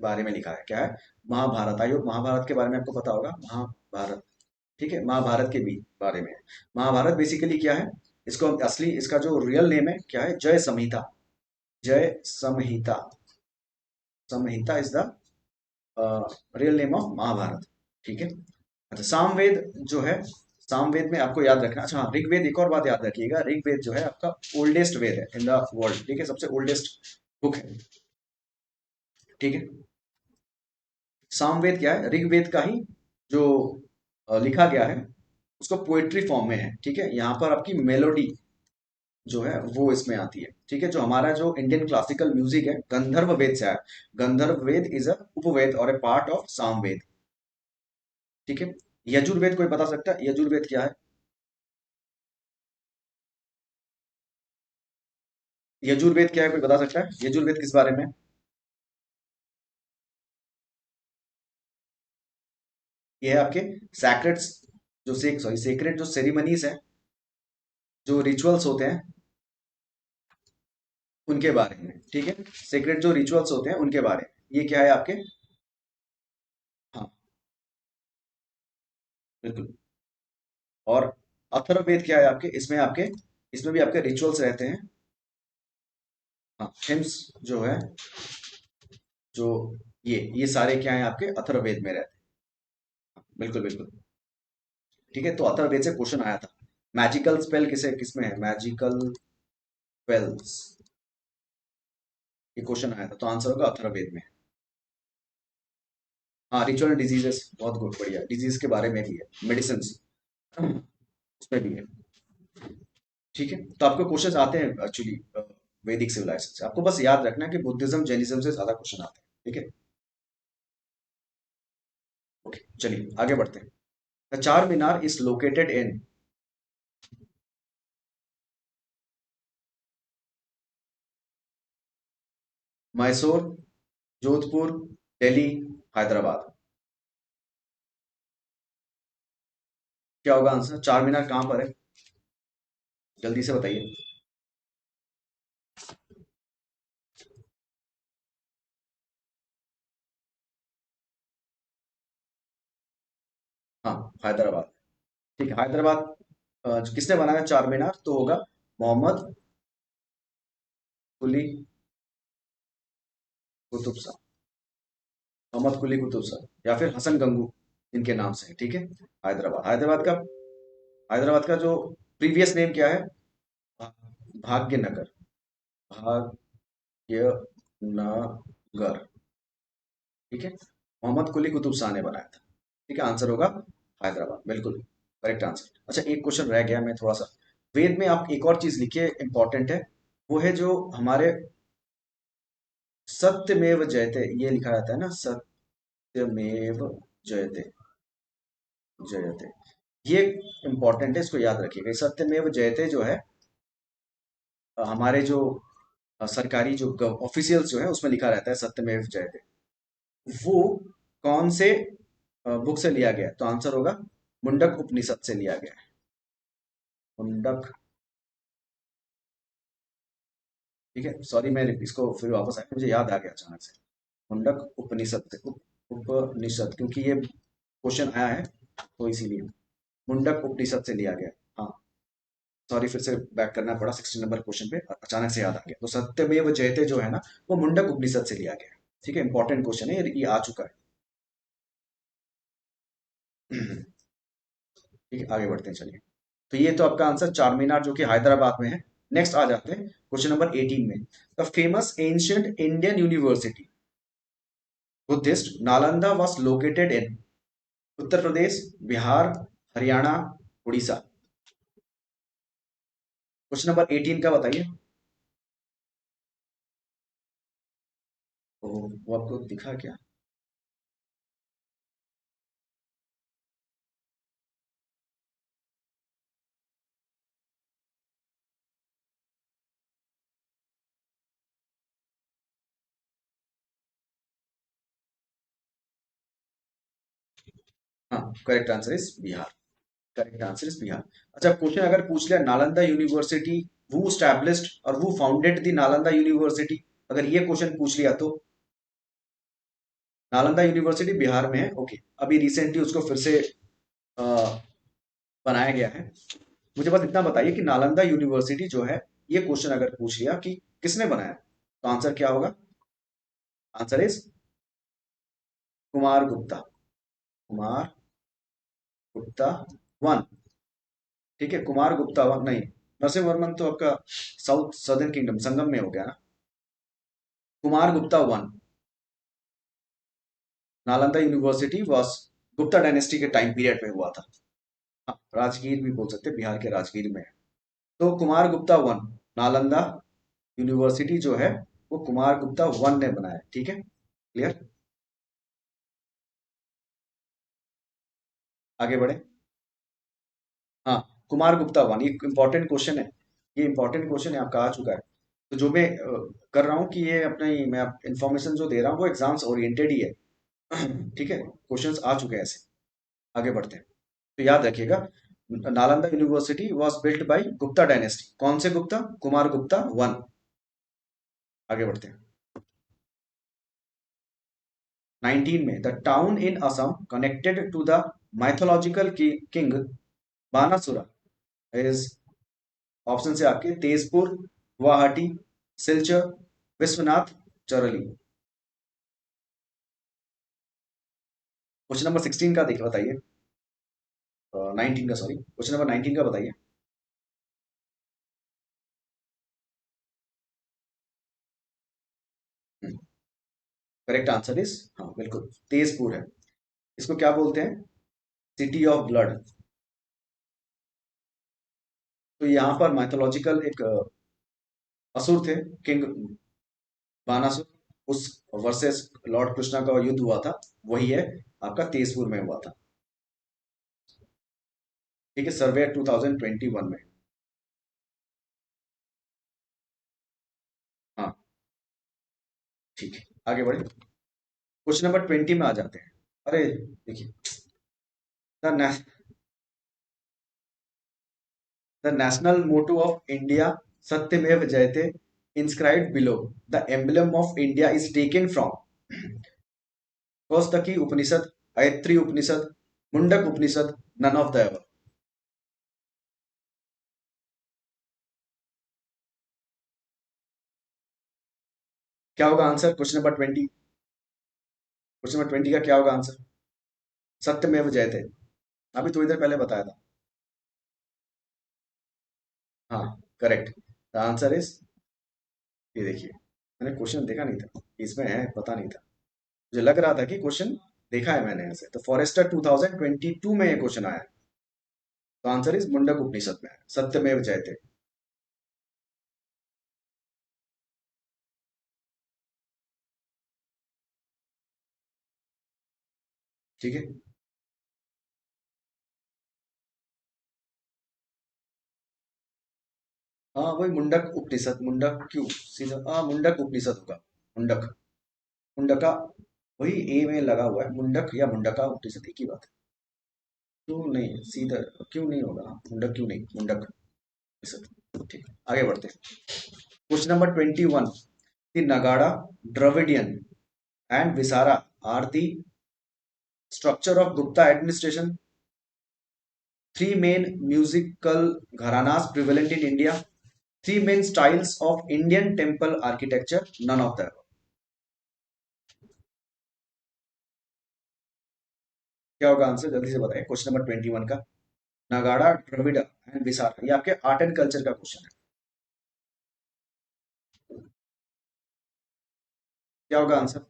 बारे में लिखा है। क्या है? महाभारत। आइए महाभारत के बारे में आपको पता होगा, महाभारत। ठीक है महाभारत के भी बारे में है। महाभारत बेसिकली क्या है, इसको असली इसका जो रियल नेम है क्या है? Jaya Samhita. Jaya Samhita. Samhita is the real name of Mahabharata. ठीक है। अच्छा सामवेद जो है, सामवेद में आपको याद रखना। अच्छा हाँ ऋग्वेद, एक और बात याद रखिएगा, ऋग्वेद जो है आपका ओल्डेस्ट वेद है इन द वर्ल्ड। ठीक है सबसे ओल्डेस्ट बुक है। ठीक है। सामवेद क्या है? ऋग्वेद का ही जो लिखा गया है, उसको पोएट्री फॉर्म में है, ठीक है। यहाँ पर आपकी मेलोडी जो है वो इसमें आती है, ठीक है। जो हमारा जो इंडियन क्लासिकल म्यूजिक है गंधर्व वेद से आया। गंधर्व वेद इज अ उपवेद और ए पार्ट ऑफ सामवेद, ठीक है। यजुर्वेद कोई बता सकता है यजुर्वेद क्या है? यजुर्वेद क्या है, कोई बता सकता है यजुर्वेद किस बारे में? ये है आपके सैक्रेड, जो सॉरी सेक्रेट जो सेरिमनीज है, जो रिचुअल्स होते हैं उनके बारे में, ठीक है। सेक्रेट जो रिचुअल्स होते हैं उनके बारे में ये क्या है आपके? हाँ, बिल्कुल। और अथर्ववेद क्या है आपके? इसमें आपके, इसमें भी आपके रिचुअल्स रहते हैं। हाँ, हिम्स जो है, जो ये सारे क्या है आपके अथर्ववेद में रहते हैं। बिल्कुल बिल्कुल, ठीक है। तो अथर्ववेद से क्वेश्चन आया था। मैजिकल स्पेल किसे किसमें है? मैजिकल स्पेल्स, ये क्वेश्चन आया था, तो आंसर होगा अथर्ववेद में। हाँ, रिचुअल डिजीजेस, बहुत गुड, बढ़िया, डिजीज के बारे में भी है, मेडिसिन उसमें भी है, ठीक है। तो आपको क्वेश्चन आते हैं एक्चुअली वैदिक सिविलाइजेशन से। आपको बस याद रखना है कि बुद्धिज्म जैनिज्म से ज्यादा क्वेश्चन आते हैं, ठीक है। ओके, चलिए आगे बढ़ते हैं। The Charminar is located in, Mysore, Jodhpur, Delhi, Hyderabad. क्या होगा आंसर? चार मीनार कहाँ पर है, जल्दी से बताइए। हाँ, हैदराबाद, ठीक है। हैदराबाद किसने बनाया चार मीनार? तो होगा मोहम्मद कुली कुतुब शाह, मोहम्मद कुली कुतुब शाह या फिर हसन गंगू, इनके नाम से है, ठीक है। हैदराबाद, हैदराबाद का जो प्रीवियस नेम क्या है? भा- भाग्यनगर, भाग्यनगर, ठीक है। मोहम्मद कुली कुतुब शाह ने बनाया था, ठीक है। आंसर होगा हैदराबाद, बिल्कुल करेक्ट आंसर। अच्छा, एक क्वेश्चन रह गया, मैं थोड़ा सा, वेद में आप एक और चीज लिखिए, इंपॉर्टेंट है। वो है जो हमारे सत्यमेव जयते, ये लिखा रहता है ना, सत्यमेव जयते, जयते, ये इंपॉर्टेंट है, इसको याद रखिएगा। सत्यमेव जयते जो है हमारे जो सरकारी जो ऑफिशियल्स जो है उसमें लिखा रहता है सत्यमेव जयते। वो कौन से बुक से लिया गया है? तो आंसर होगा मुंडक उपनिषद से लिया गया है। मुंडक, ठीक है। सॉरी, मैं इसको फिर वापस आया, मुझे याद आ गया अचानक से। मुंडक उपनिषद से, उपनिषद, क्योंकि ये क्वेश्चन आया है तो इसीलिए मुंडक उपनिषद से लिया गया है। हाँ, सॉरी, फिर से बैक करना पड़ा 16 नंबर क्वेश्चन पे, अचानक से याद आ गया। तो सत्यमेव जयते जो है ना, वो मुंडक उपनिषद से लिया गया है, ठीक है। इंपॉर्टेंट क्वेश्चन है, ये आ चुका है। ठीक है, आगे बढ़ते हैं, चलिए। तो ये तो आपका आंसर चार मीनार जो कि हैदराबाद में है। नेक्स्ट आ जाते हैं क्वेश्चन नंबर 18 में। The famous ancient Indian university Buddhist Nalanda was located in Uttar Pradesh, Bihar, Haryana, Orissa. Question number 18 का बताइए। वो आपको दिखा क्या? हाँ, correct answer is Bihar, correct answer is Bihar. अच्छा, क्वेश्चन अगर पूछ लिया नालंदा यूनिवर्सिटी हु स्टैब्लिश्ड और who founded the Nalanda university, अगर ये क्वेश्चन पूछ लिया तो नालंदा यूनिवर्सिटी बिहार में है, ओके। अभी रिसेंटली उसको फिर से अ, बनाया गया है। मुझे बस इतना बताइए कि नालंदा यूनिवर्सिटी जो है, ये क्वेश्चन अगर पूछ लिया कि किसने बनाया, तो आंसर क्या होगा? Answer is Kumar Gupta, Kumar Gupta one, ठीक है। कुमार गुप्ता वन नहीं, नरसिंह वर्मन तो आपका साउथ सदर्न किंगडम संगम में हो गया ना। Kumar Gupta one, Nalanda university was Gupta dynasty के टाइम पीरियड में हुआ था। हाँ, राजगीर भी बोल सकते हैं, बिहार के राजगीर में है। तो कुमार गुप्ता वन, नालंदा यूनिवर्सिटी जो है वो कुमार गुप्ता वन ने बनाया, ठीक है, क्लियर। आगे बढ़े। हाँ, कुमार गुप्ता वन, ये इंपॉर्टेंट क्वेश्चन है, ये इंपॉर्टेंट क्वेश्चन है, आपका आ चुका है। तो जो मैं कर रहा हूँ कि ये अपने मैं इंफॉर्मेशन जो दे रहा हूँ वो एग्जाम्स ओरिएंटेड ही है। ठीक है, क्वेश्चंस आ चुके हैं ऐसे। आगे बढ़ते हैं। तो याद रखिएगा, Nalanda university was built by Gupta dynasty. कौन से गुप्ता? कुमार गुप्ता वन। आगे बढ़ते हैं। 19 में the town in Assam connected to the mythological king Banasura is, option से आपके तेजपुर, गुवाहाटी, सिलचर, विश्वनाथ, चरली। क्वेश्चन नंबर 16 का देखिए, बताइए। 19 का, सॉरी, क्वेश्चन नंबर 19 का बताइए। करेक्ट आंसर इज, हाँ बिल्कुल, तेजपुर है। इसको क्या बोलते हैं? City of blood. तो यहाँ पर माइथोलॉजिकल एक असुर थे, किंग बानासुर, उस वर्सेस लॉर्ड कृष्णा का युद्ध हुआ था, वही है आपका तेजपुर में हुआ था। ठीक है, सर्वे 2021 में। हाँ, ठीक है, आगे बढ़े। क्वेश्चन नंबर 20 में आ जाते हैं। अरे देखिए, the the national motto of India Satyameva Jayate inscribed below the emblem of India is taken from Kaushitaki Upanishad, Aitareya Upanishad, Mundaka Upanishad, none of the above. क्या होगा answer question number 20? Question number 20 का क्या होगा आंसर? सत्यमेव जयते, अभी थोड़ी देर पहले बताया था। हाँ, करेक्ट, द आंसर इज, ये देखिए, मैंने क्वेश्चन देखा नहीं था, इसमें है, पता नहीं था, मुझे लग रहा था कि क्वेश्चन देखा है मैंने ऐसे। तो फॉरेस्टर 2022 में ये क्वेश्चन आया। तो आंसर इज मुंडक उपनिषद में है, सत्यमेव जयते। ठीक है। हाँ, वही मुंडक उपनिषद, मुंडक क्यों सीधा, हाँ मुंडक उपनिषद होगा। मुंडक, मुंडका, वही ए में लगा हुआ है, मुंडक या मुंडका उपनिषद एक ही बात है। क्यों नहीं सीधा, क्यों नहीं होगा, मुंडक क्यों नहीं, मुंडक उपनिषद। ठीक, आगे बढ़ते हैं। Question number 21, the Nagara, Dravidian and Vesara are the structure of Gupta administration. Three main musical gharanas prevalent in India. Three main styles of Indian temple architecture, none of the. क्या होगा आंसर, जल्दी से बताइए, क्वेश्चन नंबर 21 का। नगाड़ा, द्रविड़ एंड विसार, ये आपके आर्ट एंड कल्चर का क्वेश्चन है। क्या होगा आंसर?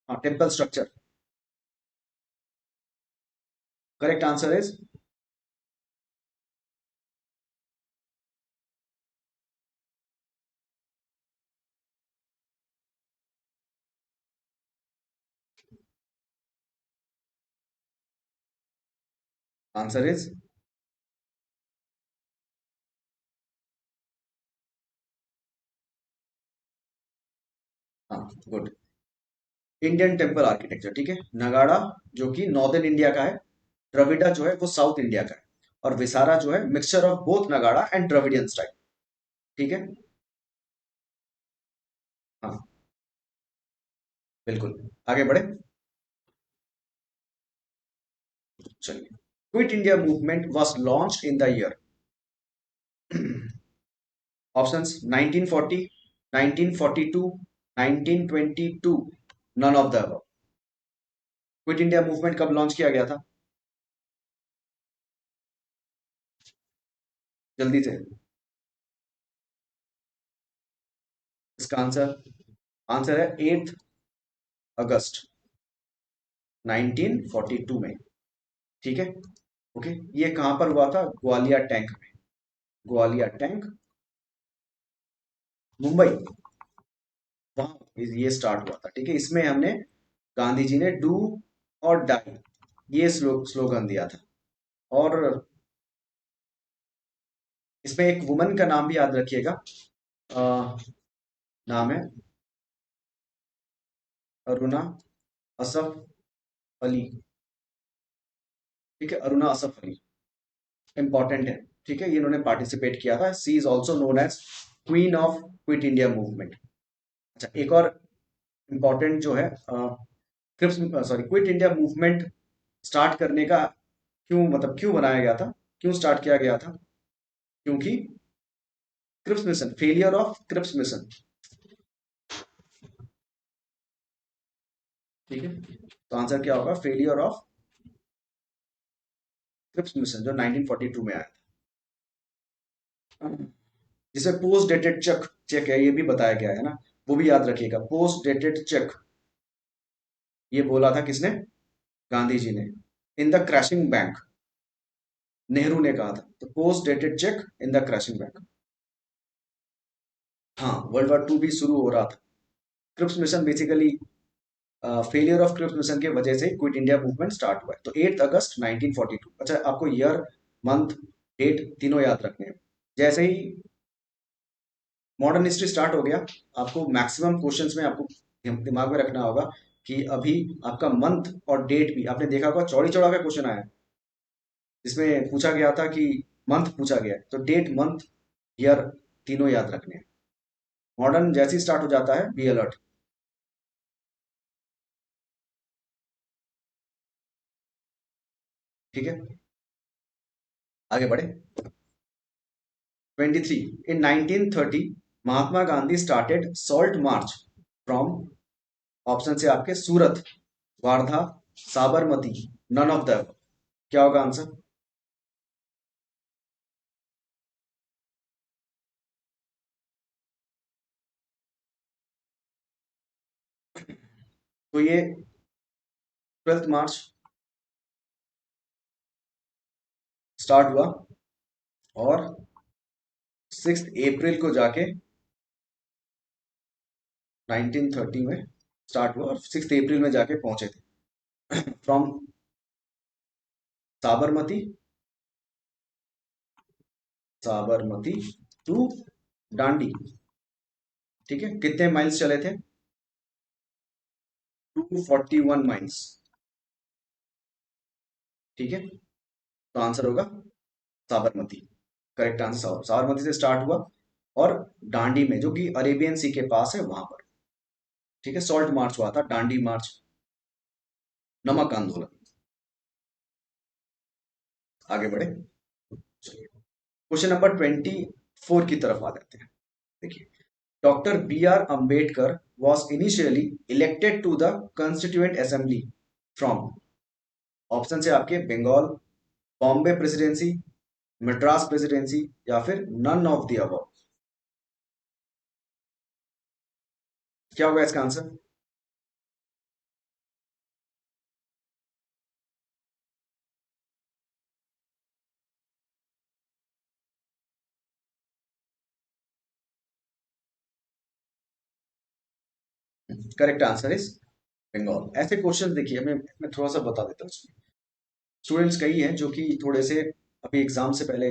हाँ, temple structure. Correct answer is, answer is, हाँ गुड, इंडियन टेम्पल आर्किटेक्चर, ठीक है। नगाड़ा जो कि नॉर्दर्न इंडिया का है, द्रविड़ा जो है वो साउथ इंडिया का है, और विसारा जो है mixture of both Nagara and Dravidian style. ठीक है। हाँ, बिल्कुल, आगे बढ़े। चलिए, quit India movement was launch in the year. Options 1940, 1942, 1922, none of the above. Quit India movement कब लॉन्च किया गया था? जल्दी से। इसका आंसर, आंसर है 8 अगस्त 1942 में। ठीक है, ओके, ये कहां पर हुआ था? ग्वालियर टैंक में। ग्वालियर टैंक, मुंबई, वहां ये स्टार्ट हुआ था। ठीक है, इसमें हमने गांधी जी ने डू और डाई ये स्लोगन दिया था। और इसमें एक वुमन का नाम भी याद रखिएगा। अ, नाम है अरुणा असफ अली। ठीक है, अरुणा असफ अली इंपॉर्टेंट है। ठीक है, ये इन्होंने पार्टिसिपेट किया था। She is also known as queen of quit India movement. अच्छा, एक और इम्पॉर्टेंट जो है, Cripps sorry quit India movement start करने का क्यों, मतलब क्यों बनाया गया था, क्यों स्टार्ट किया गया था? क्योंकि Cripps mission, failure of Cripps mission. ठीक है, तो आंसर क्या होगा? फेलियर ऑफ क्रिप्स मिशन जो 1942 में आया था। जिसे पोस्ट डेटेड चेक चेक है, ये भी बताया गया है ना, वो भी याद रखिएगा। पोस्ट डेटेड चेक ये बोला था किसने? गांधी जी ने। In the crashing bank, Nehru ने कहा था। तो post dated cheque in the crashing bank. हाँ, वर्ल्ड वॉर टू भी शुरू हो रहा था। Cripps mission basically failure of Cripps mission के वजह से क्विट इंडिया मूवमेंट स्टार्ट हुआ है। तो 8 अगस्त 1942। अच्छा, आपको ईयर, मंथ, डेट तीनों याद रखने हैं। जैसे ही मॉडर्न हिस्ट्री स्टार्ट हो गया, आपको मैक्सिमम क्वेश्चंस में आपको दिमाग में रखना होगा कि अभी आपका मंथ और डेट भी आपने देखा होगा, चौड़ी चौड़ा का क्वेश्चन आया जिसमें पूछा गया था कि मंथ पूछा गया है, तो डेट, मंथ, ईयर तीनों याद रखने हैं। मॉडर्न जैसे ही स्टार्ट हो जाता है, बी अलर्ट। ठीक है, आगे बढ़े। 23, in 1930 Mahatma Gandhi started salt march from, option से आपके Surat, Wardha, Sabarmati, none of the. क्या होगा आंसर? तो ये 12 मार्च स्टार्ट हुआ और 6 अप्रैल को जाके 1930 में स्टार्ट हुआ और 6 अप्रैल में जाके पहुंचे थे। फ्रॉम साबरमती, साबरमती टू डांडी। ठीक है, कितने माइल्स चले थे? 241 माइल्स। ठीक है, तो आंसर होगा साबरमती। करेक्ट आंसर साबरमती से स्टार्ट हुआ और डांडी में, जो कि अरेबियन सी के पास है, वहां पर। ठीक है, सॉल्ट मार्च हुआ था, डांडी मार्च, नमक आंदोलन। आगे बढ़े, क्वेश्चन नंबर 24 की तरफ आ जाते हैं। देखिए, doctor B R Ambedkar was initially elected to the constituent assembly from, option से आपके बंगाल, बॉम्बे प्रेसिडेंसी, मद्रास प्रेसिडेंसी, या फिर नन ऑफ द अबव। क्या होगा इसका answer? Correct answer is Bengal. ऐसे क्वेश्चन देखिए, मैं थोड़ा सा बता देता हूँ। स्टूडेंट्स कई हैं जो कि थोड़े से अभी एग्जाम से पहले,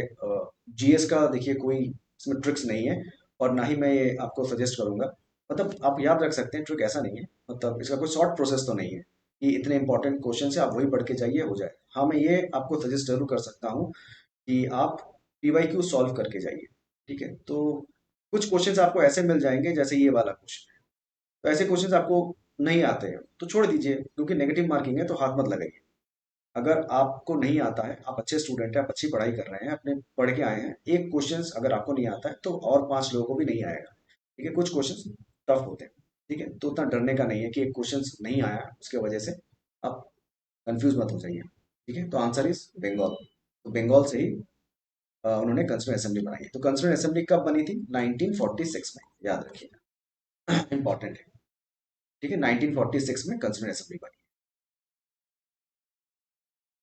जीएस का देखिए कोई इसमें ट्रिक्स नहीं है, और ना ही मैं ये आपको सजेस्ट करूंगा। मतलब आप याद रख सकते हैं, ट्रिक ऐसा नहीं है, मतलब इसका कोई शॉर्ट प्रोसेस तो नहीं है कि इतने इंपॉर्टेंट क्वेश्चन है आप वही पढ़ के जाइए हो जाए। हाँ, मैं ये आपको सजेस्ट जरूर कर सकता हूँ कि आप पीवाईक्यू सॉल्व करके जाइए। ठीक है, तो कुछ क्वेश्चंस आपको ऐसे मिल जाएंगे जैसे ये वाला क्वेश्चन। तो ऐसे क्वेश्चंस आपको नहीं आते हैं तो छोड़ दीजिए, क्योंकि नेगेटिव मार्किंग है, तो हाथ मत लगाइए। अगर आपको नहीं आता है, आप अच्छे स्टूडेंट हैं, आप अच्छी पढ़ाई कर रहे हैं, अपने पढ़ के आए हैं, एक क्वेश्चंस अगर आपको नहीं आता है तो और 5 लोगों को भी नहीं आएगा। ठीक है, कुछ क्वेश्चंस टफ होते हैं। ठीक है, तो उतना डरने का नहीं है कि एक क्वेश्चंस नहीं आया उसके वजह से आप कंफ्यूज मत हो जाइए। ठीक है, तो आंसर इज बंगाल। तो बंगाल से ही उन्होंने कंस्टिट्यूएंट असेंबली बनाई है। तो कंस्टिट्यूएंट असेंबली कब बनी थी? 1946 में, याद रखिएगा। इंपॉर्टेंट है। ठीक है, 1946 में कंस्टिट्यूएंट असेंबली बनी।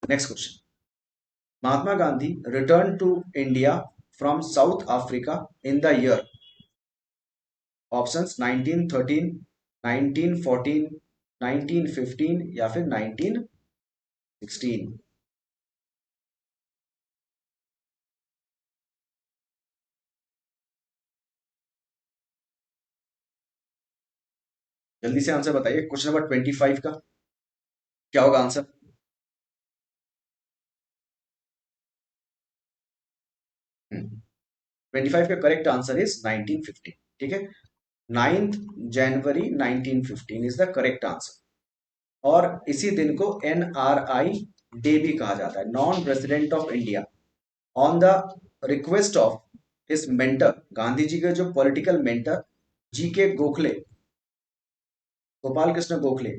Next question. Mahatma Gandhi return to India from South Africa in the year, options 1913, 1914, 1915 या फिर 1916। जल्दी से आंसर बताइए क्वेश्चन नंबर 25 का क्या होगा आंसर। 25 का करेक्ट आंसर इज 1915। ठीक है, 9 जनवरी 1915 इज द करेक्ट आंसर। और इसी दिन को NRI डे भी कहा जाता है, non resident of India, on the request of his mentor, Gandhi ji के जो political mentor GK Gokhale, Gopal Krishna Gokhale,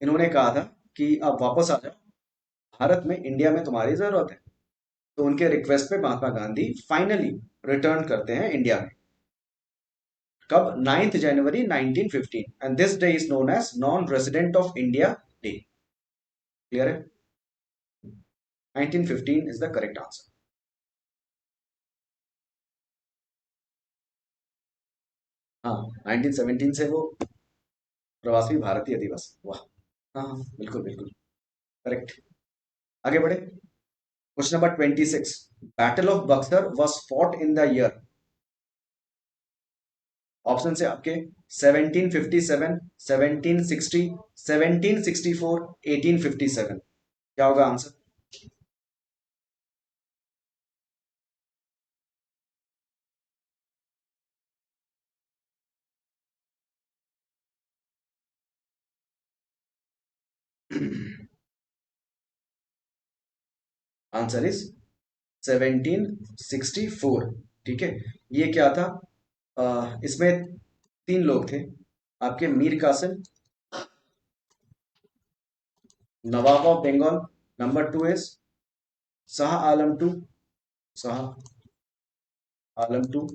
इन्होंने कहा था कि अब वापस आ जाओ भारत में, इंडिया में तुम्हारी जरूरत है। तो उनके रिक्वेस्ट पे महात्मा गांधी फाइनली रिटर्न करते हैं इंडिया में। कब? 9 जनवरी 1915, and this day is known as non resident of India day. Clear है? 1915 इज द करेक्ट आंसर। हाँ, 1917 से वो प्रवासी भारतीय दिवस। वाह। हाँ हाँ, बिल्कुल बिल्कुल करेक्ट। आगे बढ़े, question number 26। Battle of Buxar was fought in the year, option से आपके 1757, 1760, 1764, 1857। क्या होगा आंसर? Answer is 1764। ठीक है, ये क्या था? इसमें तीन लोग थे आपके, Mir Qasim, Nawab of Bengal, number two is Shah Alam two, Shah Alam two,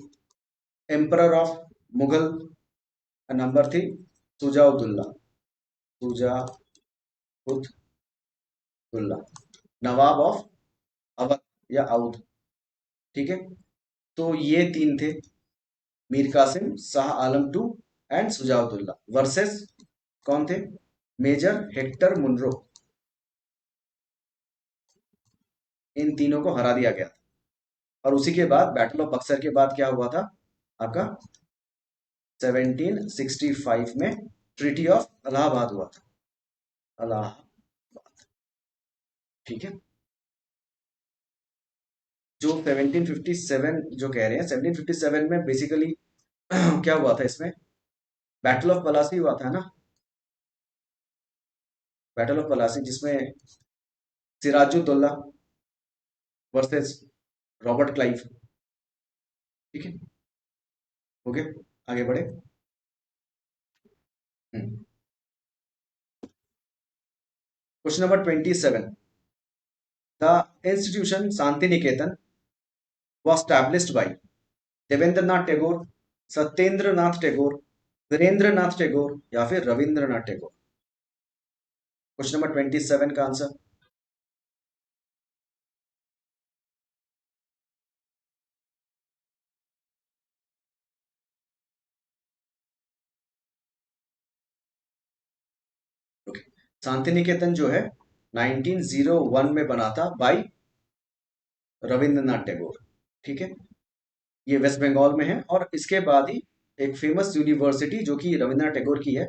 emperor of Mughal, number three Shujauddaula, Shujauddaula, Nawab of Awadh या अवध। ठीक है, तो ये तीन थे, Mir Qasim, Shah Alam two and Shujauddaula, versus कौन थे? Major Hector Munro. इन तीनों को हरा दिया गया था। और उसी के बाद बैटल ऑफ बक्सर के बाद क्या हुआ था आपका? 1765 में ट्रीटी ऑफ इलाहाबाद हुआ था, इलाहाबाद। ठीक है, जो 1757 जो कह रहे हैं, 1757 में बेसिकली क्या हुआ था इसमें? बैटल ऑफ पलासी हुआ था ना, बैटल ऑफ पलासी, जिसमें सिराजुद्दौला वर्सेस रॉबर्ट क्लाइव। ठीक है, ओके, आगे बढ़े। Question number 27। The institution Shanti Niketan was established by Devendranath Tagore, Satyendranath Tagore, Virendranath Tagore या फिर रविंद्रनाथ टैगोर। क्वेश्चन नंबर 27 का आंसर। ओके, शांति निकेतन जो है 1901 में बना था बाय रविंद्रनाथ टैगोर। ठीक है, ये वेस्ट बंगाल में है। और इसके बाद ही एक फेमस यूनिवर्सिटी जो कि रविंद्रनाथ टैगोर की है,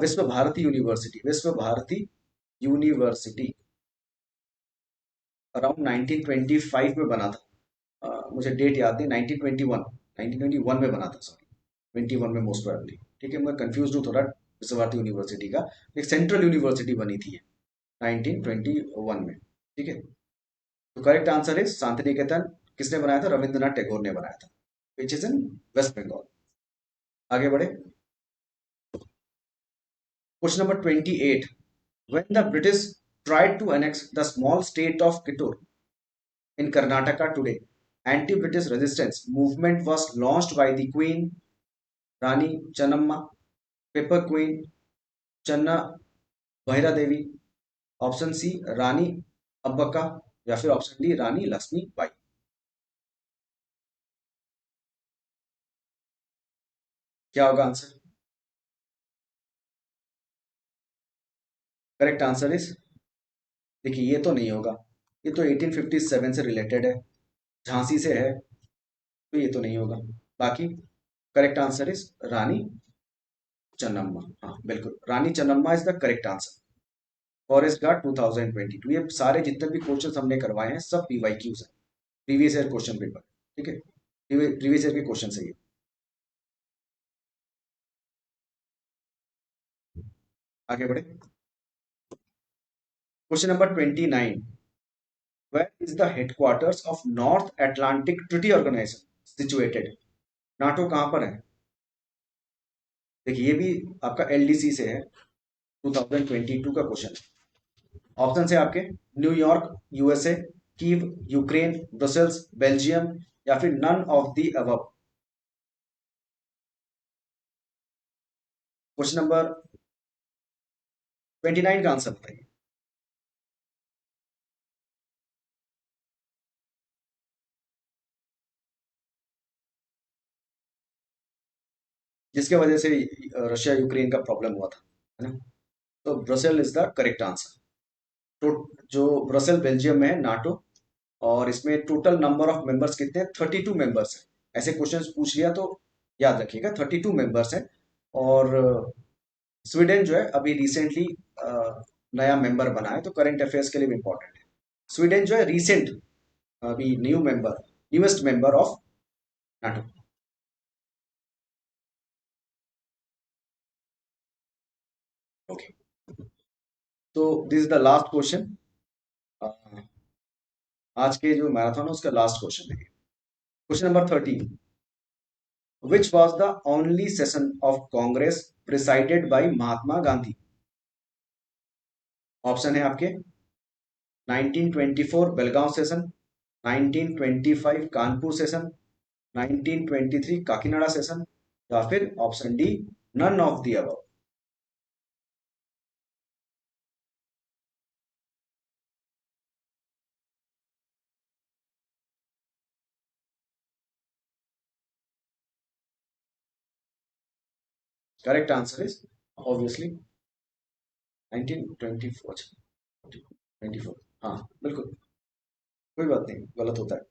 विश्व भारती यूनिवर्सिटी, विश्व भारती यूनिवर्सिटी अराउंड 1925 में बना था। मुझे डेट याद नहीं, 1921, 1921 में बना था, सॉरी 21 में मोस्ट प्रोबेबली। ठीक है, मैं कंफ्यूज हूँ थोड़ा विश्व भारती यूनिवर्सिटी का। एक सेंट्रल यूनिवर्सिटी बनी थी ये 1921 में। ठीक है, तो करेक्ट आंसर है शांति निकेतन। किसने बनाया था? रविंद्रनाथ टैगोर ने बनाया था, which is in West Bengal. आगे बढ़े, question number 28। When the British tried to annex the small state of Kittur in Karnataka today, anti-British resistance movement was launched by the Queen Rani Channamma, Pepper Queen Channa Bhaira Devi, option C Rani Abbaka, या फिर option D रानी लक्ष्मीबाई। क्या होगा answer? Correct answer is, देखिए ये तो नहीं होगा, ये तो 1857 से रिलेटेड है, झांसी से है, तो ये तो नहीं होगा। बाकी correct answer is Rani Chennamma. हाँ बिल्कुल, Rani Chennamma is the correct answer. Forest guard 2022, ये सारे जितने भी क्वेश्चंस हमने करवाए हैं सब पीवाईक्यूज है, प्रीवियस ईयर क्वेश्चन पेपर। ठीक है, प्रीवियस ईयर के क्वेश्चन है ये। आगे बढ़े। Question number 29, where is the headquarters of North Atlantic Treaty Organization situated? NATO कहाँ पर है? देखिए ये भी आपका एलडीसी से है, 2022 का क्वेश्चन है। ऑप्शन है आपके, New York USA, Kyiv Ukraine, Brussels Belgium, या फिर none of the above. Question number 29 का आंसर बताइए। जिसके वजह से रशिया यूक्रेन का प्रॉब्लम हुआ था, है ना? तो Brussel is the correct answer. तो जो ब्रसेल बेल्जियम में है नाटो, और इसमें टोटल नंबर ऑफ मेंबर्स कितने हैं? 32 मेंबर्स हैं। ऐसे क्वेश्चंस पूछ लिया तो याद रखिएगा, 32 मेंबर्स हैं। और स्वीडन जो है अभी रिसेंटली नया मेंबर बना है, तो करंट अफेयर्स के लिए भी इंपॉर्टेंट है। स्वीडन जो है रिसेंट, अभी new member, newest member of NATO. Okay, तो this is the last question. आज के जो मैराथन है उसका लास्ट क्वेश्चन है। Question number 13, which was the only session of Congress presided by Mahatma Gandhi? Option है आपके, 1924 Belgaum session, 1925 Kanpur session, 1923 Kakinada session, या फिर option D none of the above. Correct answer is obviously 1924, 24। हाँ बिल्कुल, कोई बात नहीं, गलत होता है।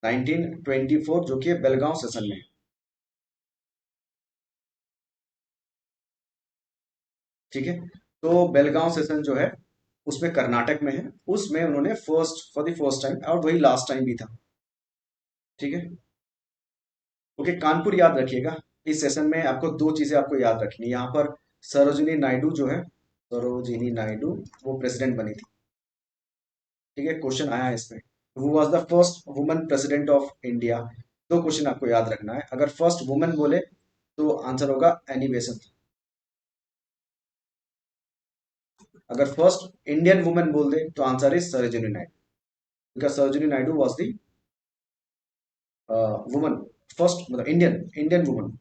1924 जो कि बेलगांव सेशन में है। ठीक है, तो बेलगांव सेशन जो है उसमें कर्नाटक में है, उसमें उन्होंने first for the first time, और वही लास्ट टाइम भी था। ठीक है, ओके, कानपुर याद रखिएगा। इस सेशन में आपको दो चीजें आपको याद रखनी है। यहाँ पर सरोजिनी नायडू जो है, सरोजिनी नायडू, वो प्रेसिडेंट बनी थी। ठीक है, क्वेश्चन आया है इसमें, who was the first woman president of India. दो क्वेश्चन आपको याद रखना है, अगर फर्स्ट वुमन बोले तो आंसर होगा एनी बेसेंट, अगर फर्स्ट इंडियन वुमन बोल दे तो answer is Sarojini Naidu, because Sarojini Naidu was the woman, first मतलब इंडियन इंडियन वुमन।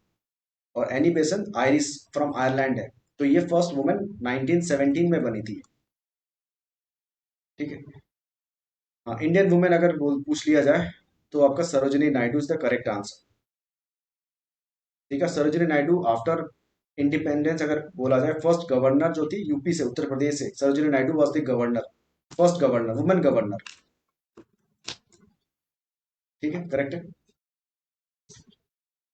और Annie Besant Irish from Ireland है, तो ये फर्स्ट वुमन 1917 में बनी थी। ठीक है, हाँ इंडियन वुमेन अगर पूछ लिया जाए तो आपका Sarojini Naidu is the correct answer. ठीक है, सरोजिनी नायडू आफ्टर इंडिपेंडेंस अगर बोला जाए, फर्स्ट गवर्नर जो थी यूपी से, उत्तर प्रदेश से, Sarojini Naidu was the governor, first governor, women governor. ठीक है, करेक्ट है।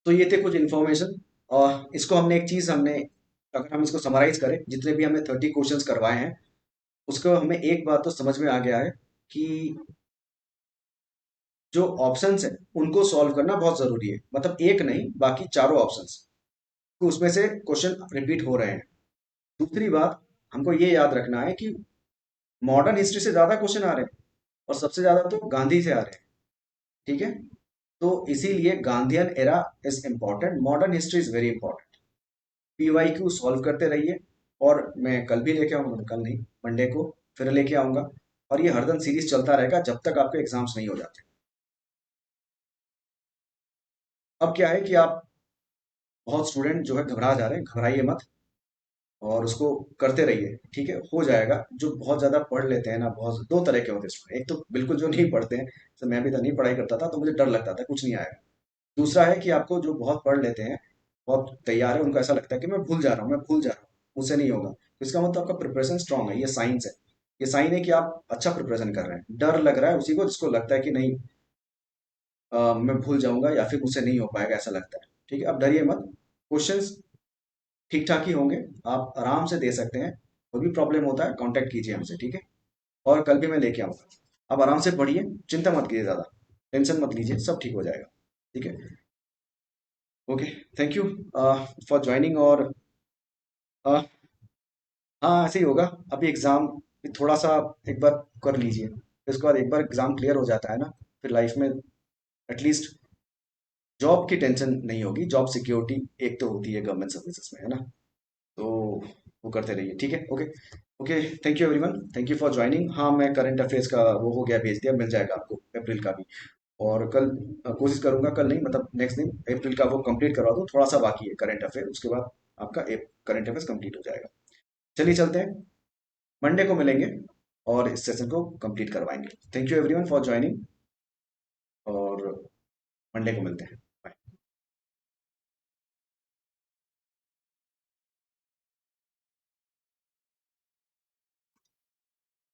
तो ये थे कुछ इन्फॉर्मेशन, और इसको हमने एक चीज हमने, अगर हम इसको समराइज करें, जितने भी हमने 30 क्वेश्चंस करवाए हैं, उसको हमें एक बात तो समझ में आ गया है कि जो ऑप्शंस हैं उनको सॉल्व करना बहुत जरूरी है, मतलब एक नहीं बाकी चारों ऑप्शंस, तो उसमें से क्वेश्चन रिपीट हो रहे हैं। दूसरी बात, हमको ये याद रखना है कि मॉडर्न हिस्ट्री से ज्यादा क्वेश्चन आ रहे हैं, और सबसे ज्यादा तो गांधी से आ रहे हैं। ठीक है, तो इसीलिए Gandhian era is important, modern history is very important. PYQ solve करते रहिए, और मैं कल भी लेके आऊंगा, कल नहीं मंडे को फिर लेके आऊंगा, और ये हरदम सीरीज चलता रहेगा जब तक आपके एग्जाम्स नहीं हो जाते। अब क्या है कि आप बहुत स्टूडेंट जो है घबरा जा रहे हैं, घबराइए मत, और उसको करते रहिए, ठीक है, हो जाएगा। जो बहुत ज़्यादा पढ़ लेते हैं ना, बहुत दो तरह के होते हैं स्टूडेंट। एक तो बिल्कुल जो नहीं पढ़ते हैं, जैसे मैं भी तो नहीं पढ़ाई करता था, तो मुझे डर लगता था कुछ नहीं आएगा। दूसरा है कि आपको जो बहुत पढ़ लेते हैं, बहुत तैयार है, उनको ऐसा लगता है कि मैं भूल जा रहा हूँ, मैं भूल जा रहा हूँ, मुझसे नहीं होगा। तो इसका मतलब आपका प्रिपरेशन स्ट्रांग है, ये साइंस है। ये साइन है कि आप अच्छा प्रिपरेशन कर रहे हैं। डर लग रहा है उसी को जिसको लगता है कि नहीं, मैं भूल जाऊंगा या फिर मुझसे नहीं हो पाएगा, ऐसा लगता है। ठीक है, अब डरिए मत। क्वेश्चंस ठीक ठाक ही होंगे, आप आराम से दे सकते हैं। कोई भी प्रॉब्लम होता है कांटेक्ट कीजिए हमसे, ठीक है। और कल भी मैं लेके आऊंगा। आप आराम से पढ़िए, चिंता मत कीजिए ज़्यादा, टेंशन मत लीजिए, सब ठीक हो जाएगा। ठीक है। Okay. Thank you for joining. और uh, हाँ, ऐसे ही होगा। अभी एग्ज़ाम थोड़ा सा एक बार कर लीजिए, फिर उसके बाद एक बार एग्ज़ाम क्लियर हो जाता है ना, फिर लाइफ में एटलीस्ट जॉब की टेंशन नहीं होगी। जॉब सिक्योरिटी एक तो होती है गवर्नमेंट सर्विसेज में, है ना। तो वो करते रहिए, ठीक है। Okay. Okay. Thank you everyone, thank you for joining. हाँ, मैं करंट अफेयर्स का वो हो गया, भेज दिया, मिल जाएगा आपको अप्रैल का भी। और कल कोशिश करूंगा, कल नहीं मतलब नेक्स्ट दिन अप्रैल का वो कंप्लीट करवा दूँ। थोड़ा सा बाकी है करंट अफेयर, उसके बाद आपका करंट अफेयर्स कंप्लीट हो जाएगा। चलिए चलते हैं, मंडे को मिलेंगे और इस सेशन को कंप्लीट करवाएंगे। Thank you everyone for joining, और मंडे को मिलते हैं।